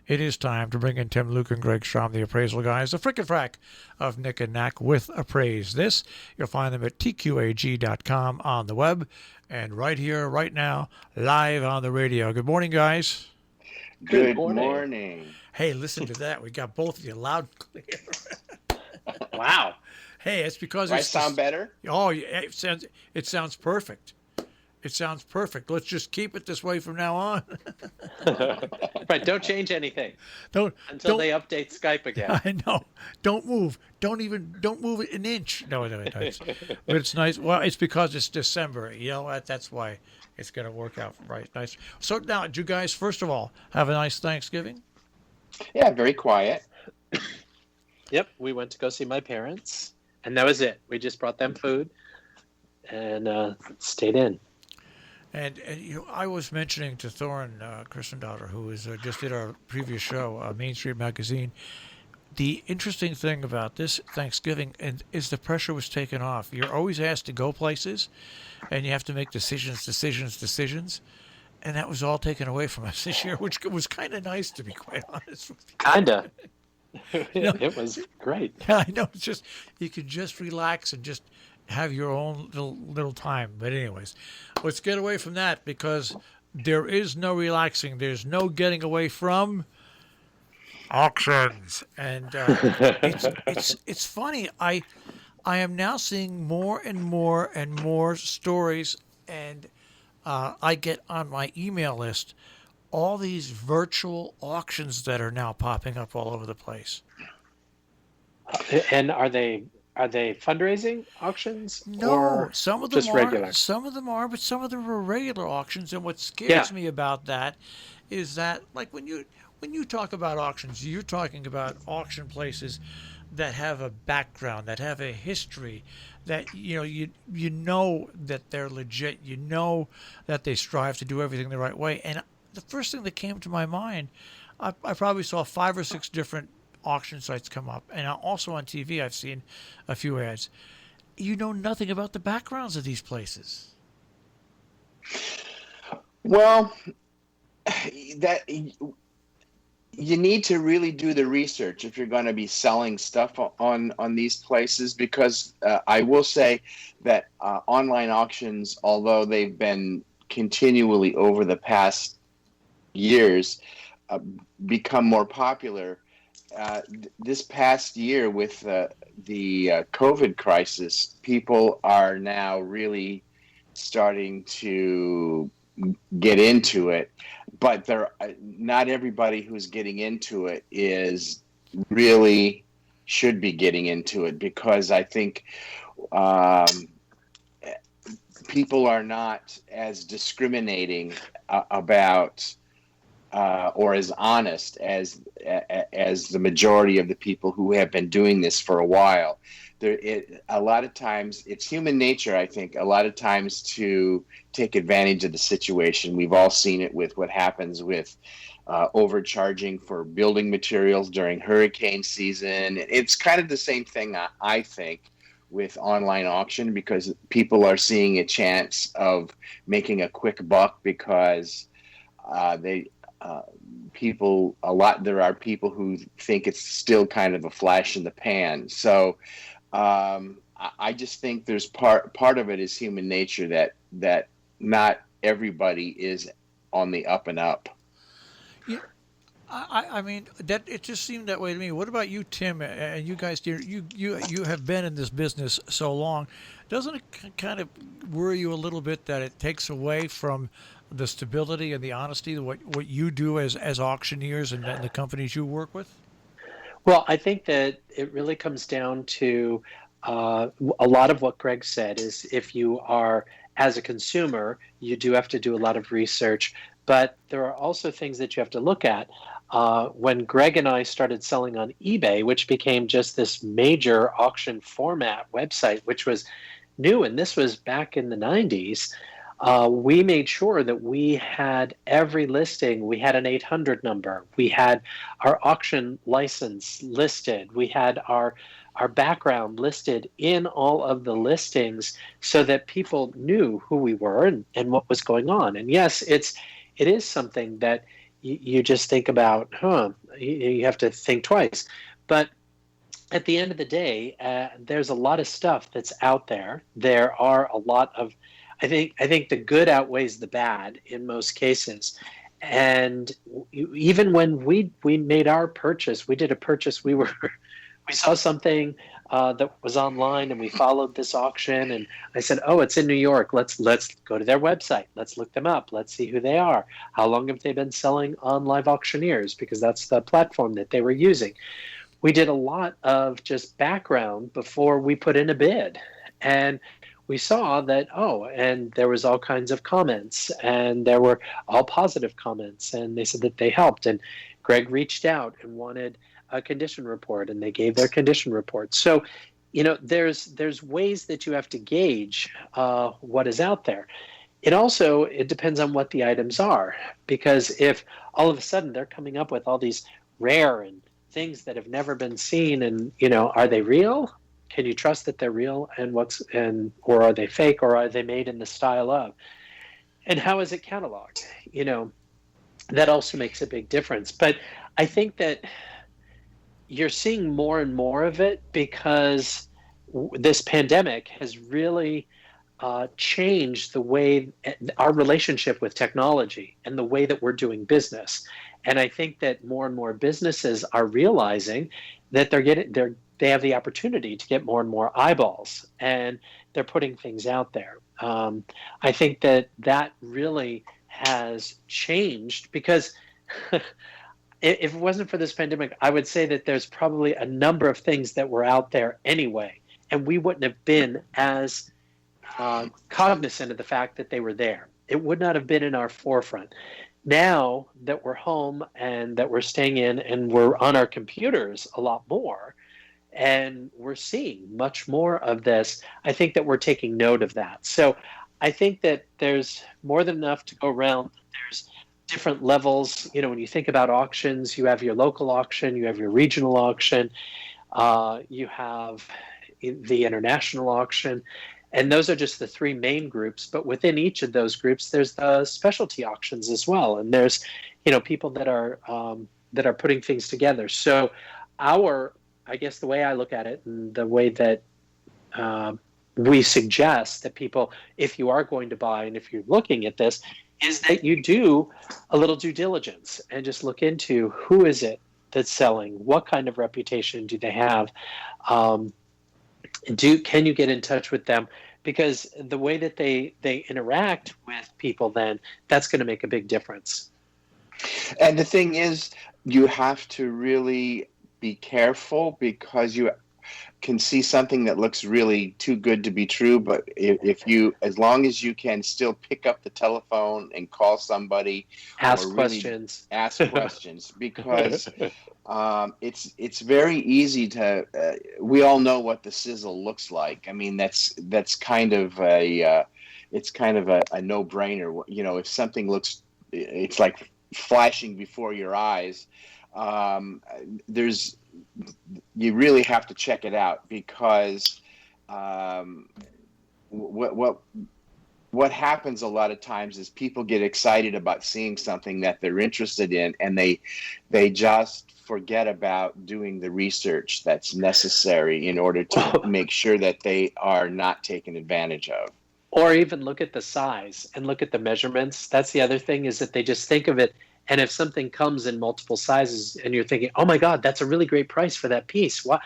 It is time to bring in Tim, Luke, and Greg Strom, the appraisal guys, the frick and frack of Nick and Knack with Appraise. This, you'll find them at tqag.com on the web and right here, right now, live on the radio. Good morning, guys. Good morning. Hey, listen to that. We got both of you loud and clear. Wow. Hey, it's because I it's sound better? Oh, it sounds perfect. It sounds perfect. Let's just keep it this way from now on. Right, don't change anything. Don't they update Skype again. I know. Don't move. Don't move it an inch. No. But it's nice. Well, it's because it's December. You know what? That's why it's going to work out right. Nice. So now, did you guys, first of all, have a nice Thanksgiving? Yeah, very quiet. Yep, we went to go see my parents, and that was it. We just brought them food and stayed in. And I was mentioning to Thorin Christendaughter, who was just did our previous show, Main Street Magazine, the interesting thing about this Thanksgiving is the pressure was taken off. You're always asked to go places, and you have to make decisions, and that was all taken away from us this year, which was kind of nice, to be quite honest with you. Kinda. It was great. Yeah, I know. It's just you can just relax and just have your own little time. But anyways, let's get away from that because there is no relaxing. There's no getting away from auctions. And it's funny. I am now seeing more and more stories, and I get on my email list all these virtual auctions that are now popping up all over the place. And are they fundraising auctions? No, or some of them just are. regular? Some of them are, but some of them are regular auctions. And what scares me about that is that, like, when you talk about auctions, you're talking about auction places that have a background, that have a history, that you know that they're legit. You know that they strive to do everything the right way. And the first thing that came to my mind, I probably saw 5 or 6 different auction sites come up, and also on TV I've seen a few ads. You know nothing about the backgrounds of these places. Well, that you need to really do the research if you're going to be selling stuff on these places, because I will say that online auctions, although they've been continually over the past years become more popular, this past year with the COVID crisis, people are now really starting to get into it, but not everybody who's getting into it is really should be getting into it, because I think people are not as discriminating about or as honest as the majority of the people who have been doing this for a while. A lot of times, it's human nature, I think, a lot of times to take advantage of the situation. We've all seen it with what happens with overcharging for building materials during hurricane season. It's kind of the same thing, I think, with online auction, because people are seeing a chance of making a quick buck, because there are people who think it's still kind of a flash in the pan. So I just think there's part of it is human nature that not everybody is on the up and up. Yeah, I mean that it just seemed that way to me. What about you, Tim? And you guys, you have been in this business so long. Doesn't it kind of worry you a little bit that it takes away from the stability and the honesty, what you do as auctioneers and the companies you work with? Well, I think that it really comes down to a lot of what Greg said is, if you are, as a consumer, you do have to do a lot of research, but there are also things that you have to look at. When Greg and I started selling on eBay, which became just this major auction format website, which was new, and this was back in the 90s, we made sure that we had every listing. We had an 800 number. We had our auction license listed. We had our background listed in all of the listings so that people knew who we were and what was going on. And yes, it is something that you just think about, you have to think twice. But at the end of the day, there's a lot of stuff that's out there. There are a lot of, I think the good outweighs the bad in most cases. And even when we made our purchase, we did a purchase. We saw something that was online, and we followed this auction. And I said, "Oh, it's in New York. Let's go to their website. Let's look them up. Let's see who they are. How long have they been selling on Live Auctioneers? Because that's the platform that they were using." We did a lot of just background before we put in a bid, and we saw that, and there was all kinds of comments, and there were all positive comments, and they said that they helped. And Greg reached out and wanted a condition report, and they gave their condition report. So, there's ways that you have to gauge what is out there. It depends on what the items are, because if all of a sudden they're coming up with all these rare and things that have never been seen, and are they real? Can you trust that they're real? Or are they fake, or are they made in the style of? And how is it cataloged? That also makes a big difference. But I think that you're seeing more and more of it because this pandemic has really changed the way our relationship with technology and the way that we're doing business. And I think that more and more businesses are realizing that they have the opportunity to get more and more eyeballs, and they're putting things out there. I think that really has changed because if it wasn't for this pandemic, I would say that there's probably a number of things that were out there anyway, and we wouldn't have been as cognizant of the fact that they were there. It would not have been in our forefront. Now that we're home and that we're staying in and we're on our computers a lot more, and we're seeing much more of this, I think that we're taking note of that. So I think that there's more than enough to go around. There's different levels. When you think about auctions, you have your local auction, you have your regional auction, you have the international auction. And those are just the three main groups. But within each of those groups, there's the specialty auctions as well. And there's, people that are putting things together. So I guess the way I look at it, and the way that we suggest that people, if you are going to buy and if you're looking at this, is that you do a little due diligence and just look into who is it that's selling, what kind of reputation do they have, can you get in touch with them? Because the way that they interact with people, then that's going to make a big difference. And the thing is, you have to really be careful, because you can see something that looks really too good to be true. But as long as you can still pick up the telephone and call somebody, ask questions, because it's very easy to. We all know what the sizzle looks like. I mean, that's kind of a no-brainer. If something looks, it's like flashing before your eyes. You really have to check it out, because what happens a lot of times is people get excited about seeing something that they're interested in, and they just forget about doing the research that's necessary in order to make sure that they are not taken advantage of. Or even look at the size and look at the measurements. That's the other thing, is that they just think of it. And if something comes in multiple sizes and you're thinking, oh my God, that's a really great price for that piece. What?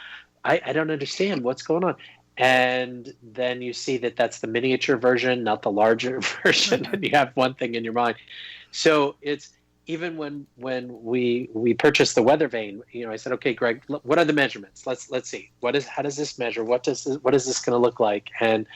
I don't understand what's going on. And then you see that that's the miniature version, not the larger version, and you have one thing in your mind. So it's even when we purchased the weather vane, I said, okay, Greg, what are the measurements? Let's see. How does this measure? What is this going to look like? And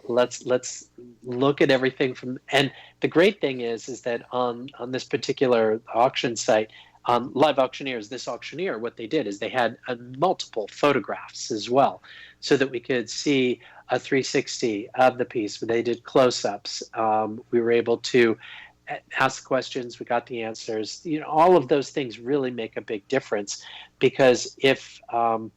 let's look at everything from. And the great thing is that on this particular auction site, Live Auctioneers, this auctioneer, what they did is they had multiple photographs as well, so that we could see a 360 of the piece. They did close-ups. We were able to ask questions. We got the answers. All of those things really make a big difference, because if you're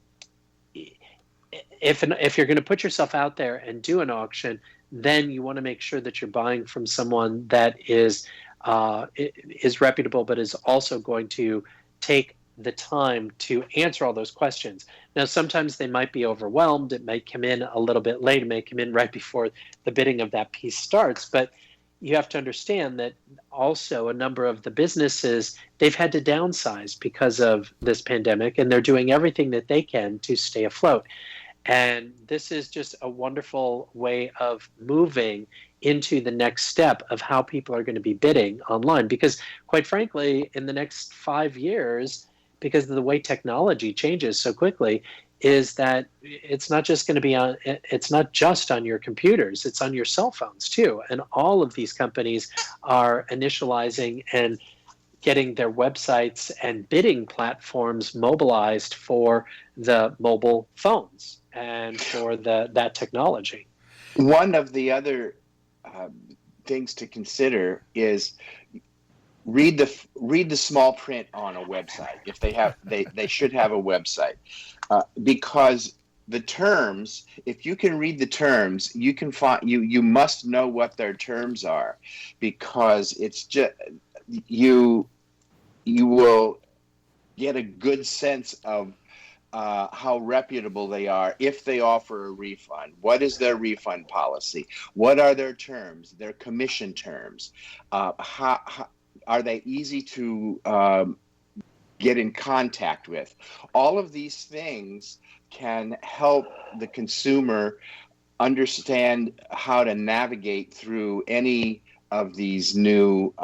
going to put yourself out there and do an auction, then you want to make sure that you're buying from someone that is is reputable, but is also going to take the time to answer all those questions. Now, sometimes they might be overwhelmed. It may come in a little bit late. It may come in right before the bidding of that piece starts. But you have to understand that also a number of the businesses, they've had to downsize because of this pandemic, and they're doing everything that they can to stay afloat. And this is just a wonderful way of moving into the next step of how people are going to be bidding online. Because quite frankly, in the next 5 years, because of the way technology changes so quickly, is that it's not just going to be on, it's not just on your computers, it's on your cell phones too. And all of these companies are initializing and getting their websites and bidding platforms mobilized for the mobile phones and for that technology. One of the other things to consider is read the small print on a website. If they should have a website, because the terms, if you can read the terms, you can find you must know what their terms are, because it's just you will get a good sense of how reputable they are if they offer a refund. What is their refund policy? What are their terms? Their commission terms? How are they easy to get in contact with? All of these things can help the consumer understand how to navigate through any of these new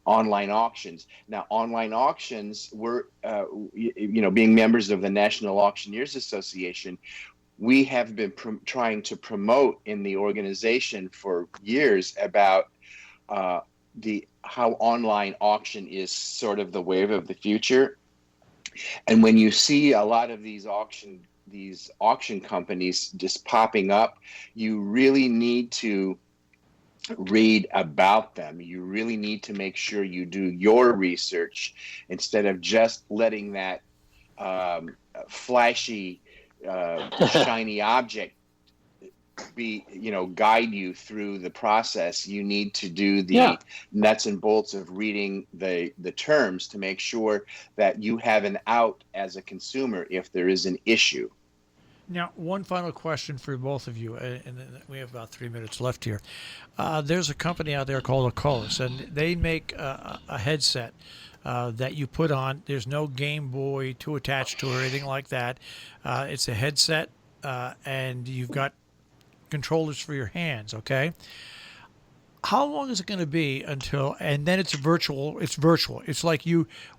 online auctions. Now, online auctions, we're, being members of the National Auctioneers Association, we have been trying to promote in the organization for years about how online auction is sort of the wave of the future. And when you see a lot of these auction companies just popping up, you really need to read about them. You really need to make sure you do your research instead of just letting that flashy, shiny object guide you through the process. You need to do the nuts and bolts of reading the terms to make sure that you have an out as a consumer if there is an issue. Now, one final question for both of you, and then we have about 3 minutes left here. There's a company out there called Appraise, and they make a headset that you put on. There's no Game Boy to attach to or anything like that. It's a headset, and you've got controllers for your hands, okay? How long is it going to be until, and then it's virtual. It's like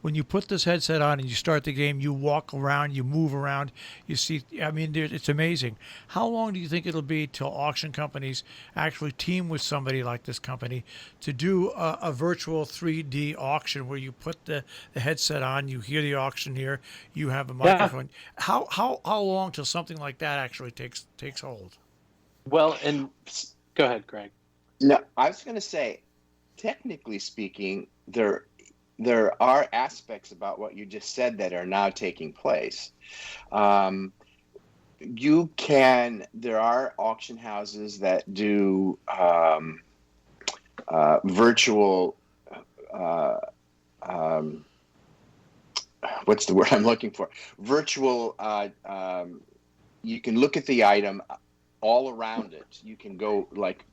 when you put this headset on and you start the game, you walk around, you move around, you see, it's amazing. How long do you think it'll be till auction companies actually team with somebody like this company to do a virtual 3D auction where you put the headset on, you hear the auctioneer, you have a microphone? Yeah. How long till something like that actually takes hold? Well, and go ahead, Greg. No, I was going to say, technically speaking, there are aspects about what you just said that are now taking place. There are auction houses that do virtual, what's the word I'm looking for? Virtual, you can look at the item all around it. You can go like,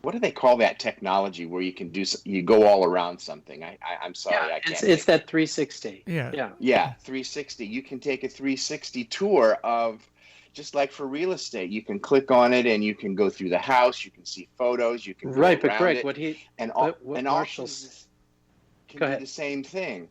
what do they call that technology where you can you go all around something? I'm sorry, I can't. It's that 360. Yeah, 360. You can take a 360 tour of, just like for real estate. You can click on it and you can go through the house. You can see photos. You can go around but Greg, it. and auctions can do the same thing.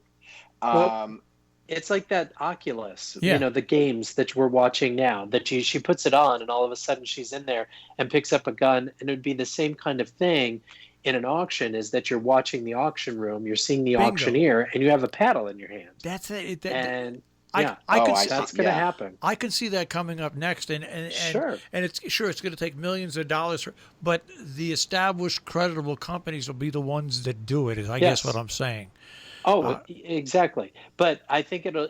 It's like that Oculus, the games that we're watching now, that she puts it on and all of a sudden she's in there and picks up a gun. And it would be the same kind of thing in an auction, is that you're watching the auction room, you're seeing the auctioneer, and you have a paddle in your hand. That's it. That's going to happen. I can see that coming up next, and sure. And it's going to take millions of dollars, but the established, creditable companies will be the ones that do it. I guess what I'm saying. Exactly. But I think it'll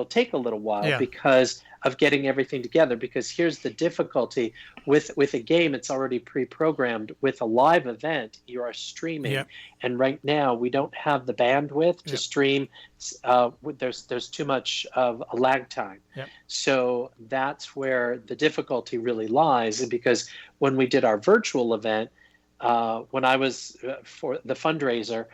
take a little while Yeah. because of getting everything together. Because here's the difficulty with a game, it's already pre-programmed. With a live event, you are streaming, Yep. and right now we don't have the bandwidth to Yep. stream. There's too much of a lag time. Yep. So that's where the difficulty really lies. And because when we did our virtual event, when I was for the fundraiser,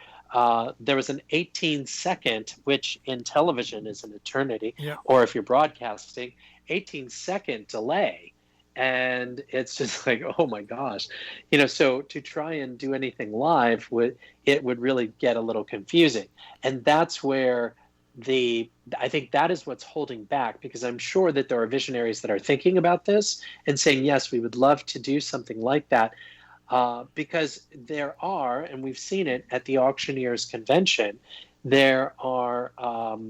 there was an 18-second, which in television is an eternity, Yep. or if you're broadcasting, 18-second delay. And it's just like, oh my gosh, so to try and do anything live would really get a little confusing. And that's where I think that is what's holding back, because I'm sure that there are visionaries that are thinking about this and saying, yes, we would love to do something like that. Because there are, and we've seen it at the auctioneers convention, there are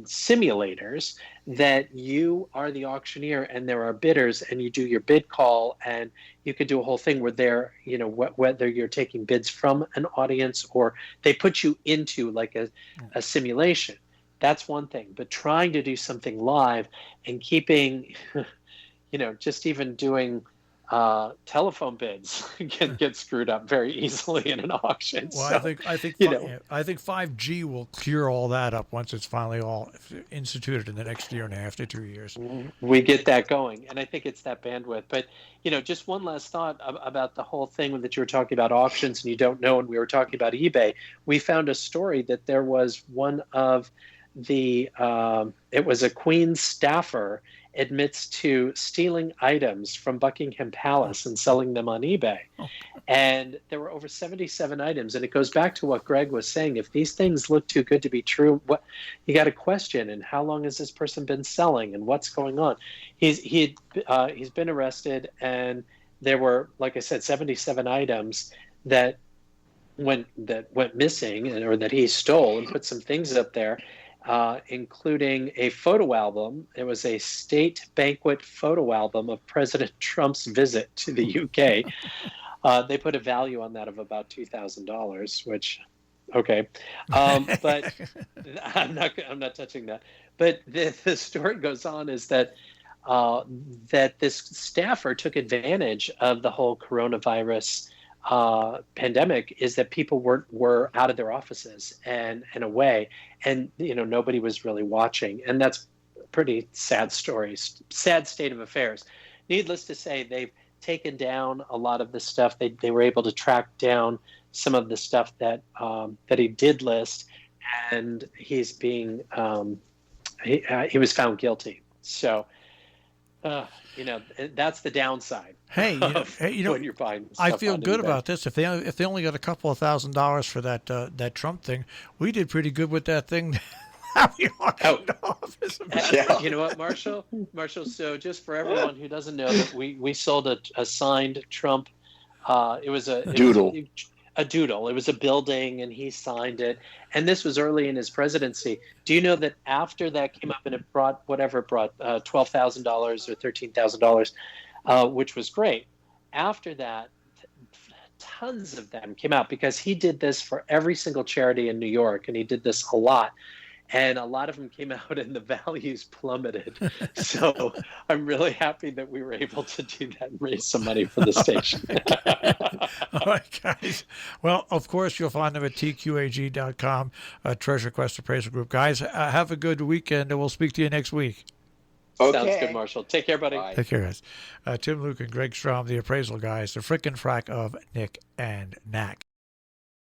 simulators that you are the auctioneer and there are bidders, and you do your bid call, and you could do a whole thing where they're, whether you're taking bids from an audience or they put you into like a simulation. That's one thing. But trying to do something live and keeping, just even doing telephone bids can get screwed up very easily in an auction. Well, So, I think I think 5G will clear all that up once it's finally all instituted in the next year and a half to 2 years. we get that going, and I think it's that bandwidth. But just one last thought about the whole thing that you were talking about auctions, and you don't know, and we were talking about eBay. We found a story that there was one of the it was a Queen's staffer admits to stealing items from Buckingham Palace and selling them on eBay. And there were over 77 items. And it goes back to what Greg was saying. If these things look too good to be true, what you got to question, and how long has this person been selling, and what's going on? He's been arrested, and there were, like I said, 77 items that went missing, or that he stole, and put some things up there. Including a photo album. It was a state banquet photo album of President Trump's visit to the UK. They put a value on that of about $2,000, which, okay, but I'm not touching that. But the story goes on is that this staffer took advantage of the whole coronavirus pandemic, is that people were out of their offices and away, and nobody was really watching, and that's a pretty sad story, sad state of affairs. Needless to say, they've taken down a lot of the stuff. They were able to track down some of the stuff that he did list, and he's being he was found guilty. So that's the downside. Hey, when you're buying stuff I feel on good eBay. about this. If they only got a couple of $1,000s for that Trump thing, we did pretty good with that thing. We auctioned off. Yeah. You know what, Marshall? So just for everyone who doesn't know, that we sold a signed Trump. It was a Doodle. A doodle. It was a building, and he signed it. And this was early in his presidency. Do you know that after that came up, and it brought $12,000 or $13,000, which was great. After that, tons of them came out, because he did this for every single charity in New York, and he did this a lot. And a lot of them came out and the values plummeted. So I'm really happy that we were able to do that and raise some money for the station. All right, guys. Well, of course, you'll find them at tqag.com, Treasure Quest Appraisal Group. Guys, have a good weekend, and we'll speak to you next week. Okay. Sounds good, Marshall. Take care, buddy. Bye. Take care, guys. Tim Luke and Greg Strom, the appraisal guys, the frickin' frack of Nick and Knack.